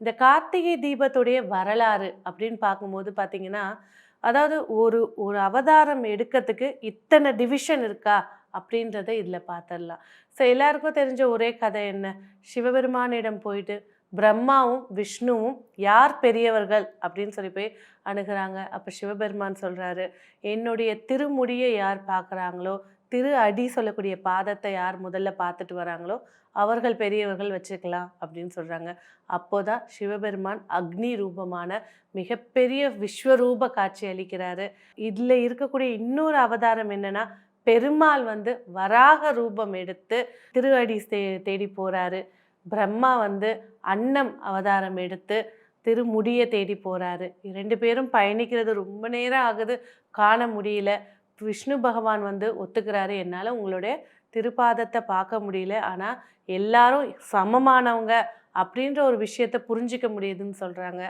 இந்த கார்த்திகை தீபத்துடைய வரலாறு அப்படின்னு பார்க்கும்போது பார்த்தீங்கன்னா, அதாவது ஒரு ஒரு அவதாரம் எடுக்கிறதுக்கு இத்தனை டிவிஷன் இருக்கா? அப்படின்றத இதில பார்த்துடலாம். ஸோ எல்லாருக்கும் தெரிஞ்ச ஒரே கதை என்ன? சிவபெருமானிடம் போயிட்டு பிரம்மாவும், விஷ்ணுவும் யார் பெரியவர்கள் அப்படின்னு சொல்லி போய் அணுகுறாங்க. அப்ப சிவபெருமான் சொல்றாரு, "என்னுடைய திருமுடிய யார் பார்க்குறாங்களோ, திரு அடி சொல்லக்கூடிய பாதத்தை யார் முதல்ல பார்த்துட்டு வராங்களோ, அவர்கள் பெரியவர்கள் வச்சுக்கலாம்." அப்படின்னு சொல்றாங்க. அப்போதான் சிவபெருமான் அக்னி ரூபமான மிகப்பெரிய விஸ்வரூப காட்சி அளிக்கிறாரு. இதுல இருக்கக்கூடிய இன்னொரு அவதாரம் என்னன்னா, பெருமாள் வந்து வராக ரூபம் எடுத்து திருஅடி தேடி போறாரு. பிரம்மா வந்து அன்னம் அவதாரம் எடுத்து திருமுடிய தேடி போறாரு. 2 பேரும் பயணிக்கிறது ரொம்ப நேரம் ஆகுது, காண முடியல. விஷ்ணு பகவான் வந்து ஒத்துக்கிறாரு, என்னால உங்களுடைய திருப்பாதத்தை பார்க்க முடியல. ஆனா எல்லாரும் சமமானவங்க அப்படின்ற ஒரு விஷயத்த புரிஞ்சுக்க முடியுதுன்னு சொல்றாங்க.